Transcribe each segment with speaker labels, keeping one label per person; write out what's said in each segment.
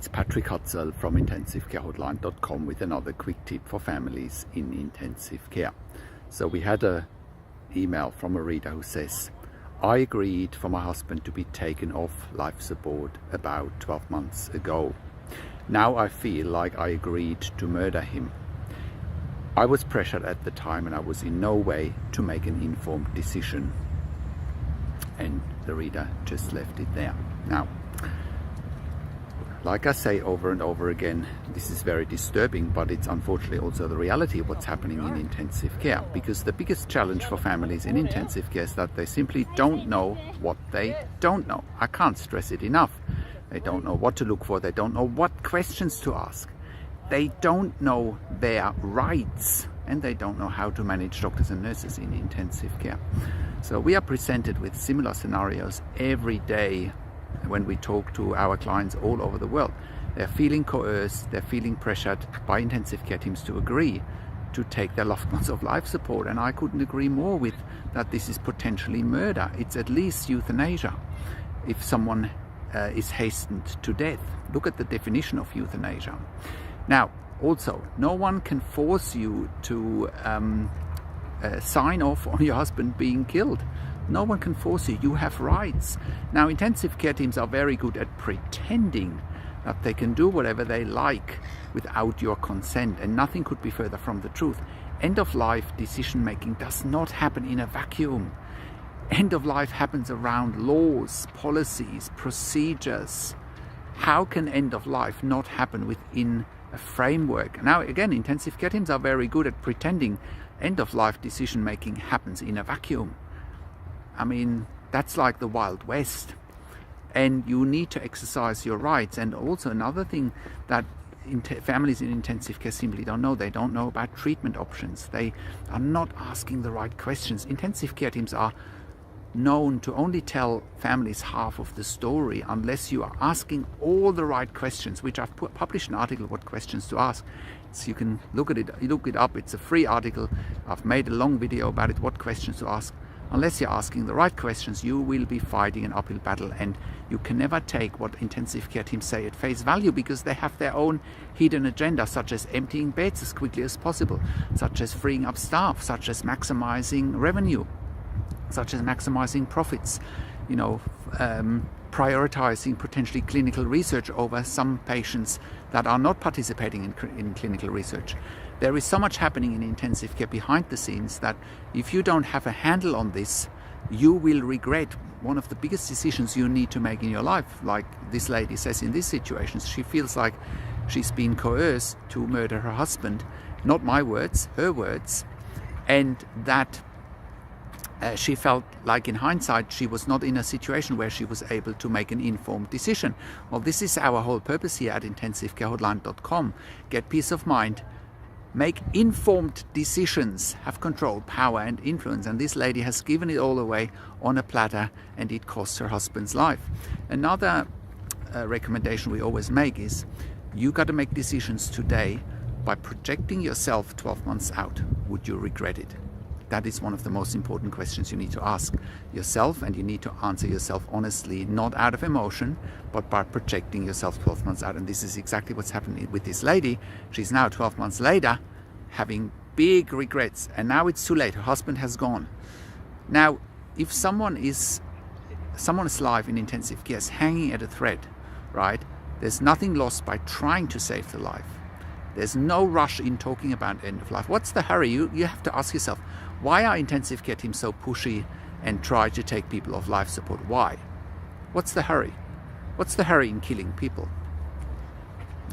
Speaker 1: It's Patrick Hutzel from intensivecarehotline.com with another quick tip for families in intensive care. So we had an email from a reader who says, I agreed for my husband to be taken off life support about 12 months ago. Now I feel like I agreed to murder him. I was pressured at the time and I was in no way to make an informed decision. And the reader just left it there. Now, like I say over and over again, this is very disturbing, but it's unfortunately also the reality of what's happening in intensive care. Because the biggest challenge for families in intensive care is that they simply don't know what they don't know. I can't stress it enough. They don't know what to look for. They don't know what questions to ask. They don't know their rights, and they don't know how to manage doctors and nurses in intensive care. So we are presented with similar scenarios every day when we talk to our clients all over the world. They're feeling coerced, they're feeling pressured by intensive care teams to agree to take their loved ones off life support. And I couldn't agree more with that. This is potentially murder. It's at least euthanasia if someone is hastened to death. Look at the definition of euthanasia. Now, also, no one can force you to sign off on your husband being killed. No one can force you. You have rights. Now, intensive care teams are very good at pretending that they can do whatever they like without your consent, and nothing could be further from the truth. End-of-life decision-making does not happen in a vacuum. End-of-life happens around laws, policies, procedures. How can end-of-life not happen within a framework? Now, again, intensive care teams are very good at pretending end-of-life decision-making happens in a vacuum. I mean, that's like the Wild West. And you need to exercise your rights. And also another thing that families in intensive care simply don't know, they don't know about treatment options. They are not asking the right questions. Intensive care teams are known to only tell families half of the story unless you are asking all the right questions, which I've published an article what questions to ask. So you can look it up. It's a free article. I've made a long video about it, what questions to ask. Unless you're asking the right questions, you will be fighting an uphill battle, and you can never take what intensive care teams say at face value, because they have their own hidden agenda, such as emptying beds as quickly as possible, such as freeing up staff, such as maximizing revenue, such as maximizing profits, prioritizing potentially clinical research over some patients that are not participating in clinical research. There is so much happening in intensive care behind the scenes that if you don't have a handle on this, you will regret one of the biggest decisions you need to make in your life. Like this lady says in this situation, she feels like she's been coerced to murder her husband. Not my words, her words. And that she felt like in hindsight she was not in a situation where she was able to make an informed decision. Well, this is our whole purpose here at intensivecarehotline.com. Get peace of mind. Make informed decisions, have control, power and influence. And this lady has given it all away on a platter, and it cost her husband's life. Another recommendation we always make is you got to make decisions today by projecting yourself 12 months out. Would you regret it? That is one of the most important questions you need to ask yourself, and you need to answer yourself honestly, not out of emotion, but by projecting yourself 12 months out. And this is exactly what's happening with this lady. She's now 12 months later having big regrets, and now it's too late. Her husband has gone. Now, if someone's life in intensive care is hanging at a thread, right? There's nothing lost by trying to save the life. There's no rush in talking about end of life. What's the hurry? You have to ask yourself, why are intensive care teams so pushy and try to take people off life support? Why? What's the hurry? What's the hurry in killing people?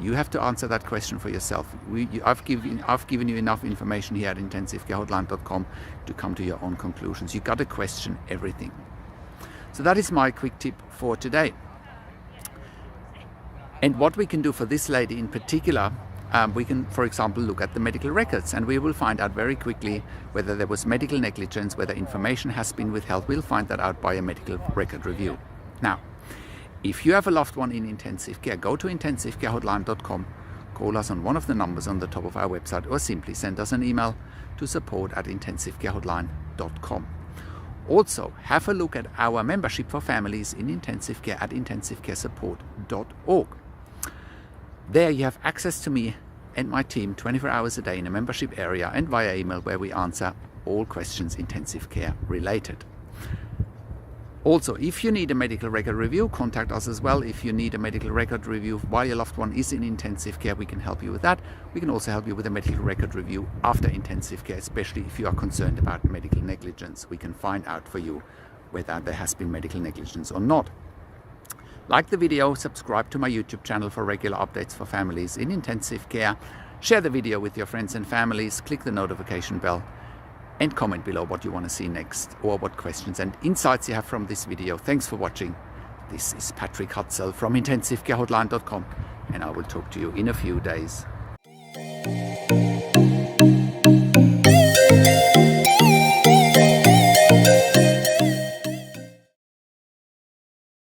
Speaker 1: You have to answer that question for yourself. I've given you enough information here at intensivecarehotline.com to come to your own conclusions. You got to question everything. So that is my quick tip for today. And what we can do for this lady in particular, we can, for example, look at the medical records, and we will find out very quickly whether there was medical negligence, whether information has been withheld. We'll find that out by a medical record review. Now, if you have a loved one in intensive care, go to intensivecarehotline.com, call us on one of the numbers on the top of our website, or simply send us an email to support@intensivecarehotline.com. Also, have a look at our membership for families in intensive care at intensivecaresupport.org. There you have access to me and my team 24 hours a day in a membership area and via email, where we answer all questions intensive care related. Also, if you need a medical record review, contact us as well. If you need a medical record review while your loved one is in intensive care, we can help you with that. We can also help you with a medical record review after intensive care, especially if you are concerned about medical negligence. We can find out for you whether there has been medical negligence or not. Like the video, subscribe to my YouTube channel for regular updates for families in intensive care. Share the video with your friends and families, click the notification bell, and comment below what you want to see next, or what questions and insights you have from this video. Thanks for watching. This is Patrick Hutzel from intensivecarehotline.com, and I will talk to you in a few days.